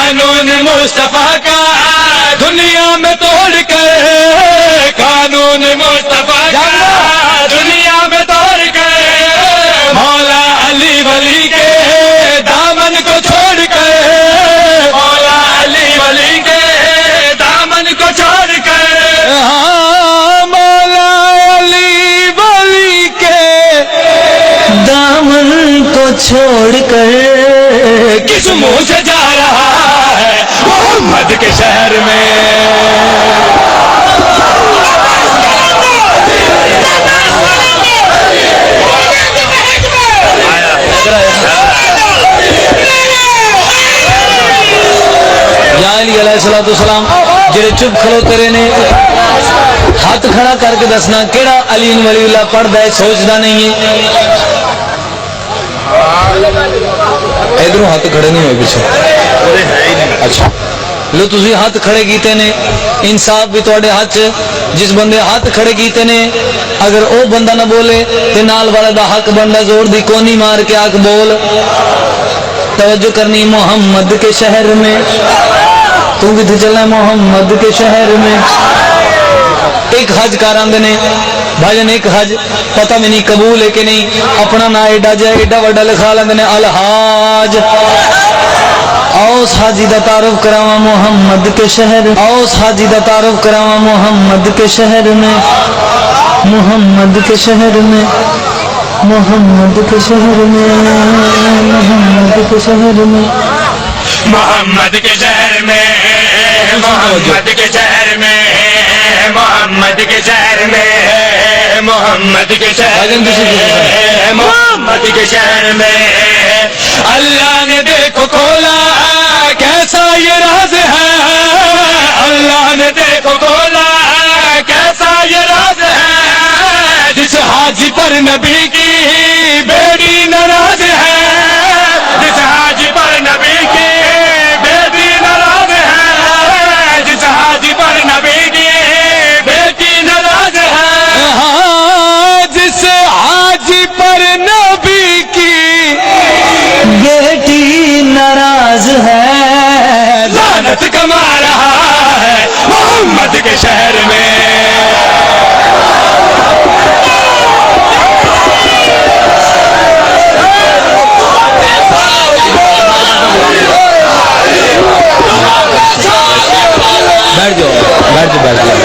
قانون مصطفیٰ کا دنیا میں توڑ کر، قانون مصطفیٰ کا دنیا میں توڑ کر، مولا علی ولی کے دامن کو چھوڑ کر، مولا علی ولی کے دامن کو چھوڑ کر، ہاں مولا علی ولی کے دامن کو چھوڑ کر کس منہ سے جا رہا ہے محمد کے شہر میں؟ یا علی علیہ الصلوۃ والسلام جڑے چپ کھلوتے رہے نے ہاتھ کھڑا کر کے دسنا کیڑا علی ولی اللہ پڑھدا ہے سوچدا نہیں ہے. ادھر ہاتھ کھڑے نہیں ہوئے پیچھے. اچھا لو تسی ہاتھ کھڑے کیتے نے انصاف بھی تواڈے ہاتھ جس بندے ہاتھ کھڑے کیتے نے اگر او بندہ نہ بولے تے نال والے دا حق بندہ زور دی کونی مار کے آکھ بول. توجہ کرنی محمد کے شہر میں تو کتنے چلنا محمد کے شہر میں. ایک حج کر آندے نے بھاجن ایک حج پتہ میں نہیں قبول ہے کہ نہیں اپنا نا ایڈا جائے ایڈا وڈا لکھا لیندے نے الحاج. اوس حاجی دا تعارف کراواں محمد کے شہر اوس حاجی دا تعارف کراواں محمد کے شہر میں محمد کے شہر میں محمد کے شہر میں محمد کے شہر میں محمد کے شہر میں محمد کے شہر میں محمد کے شہر میں محمد کے شہر میں محمد کے شہر میں اللہ نے دیکھو کھولا کیسا یہ راز ہے اللہ نے دیکھو کھولا کیسا یہ راز ہے جس حاجی پر نبی کی بیڑی ناراض ہے جس حاجی پر نبی کی بیٹی ناراض ہے جس حاجی پر نبی کی بیٹی ناراض ہے ہاں جس حاجی پر نبی کی بیٹی ناراض ہے لعنت کما رہا ہے محمد کے شہر میں بیٹھ جاؤ بیٹھ جاؤ بیٹھ جاؤ.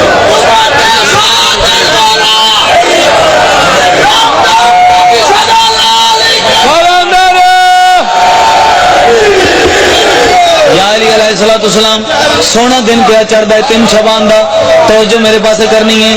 یا علی علیہ الصلوۃ والسلام سونا دن پہ چڑھتا ہے 3 شعبان دا توجہ میرے پاس کرنی ہے.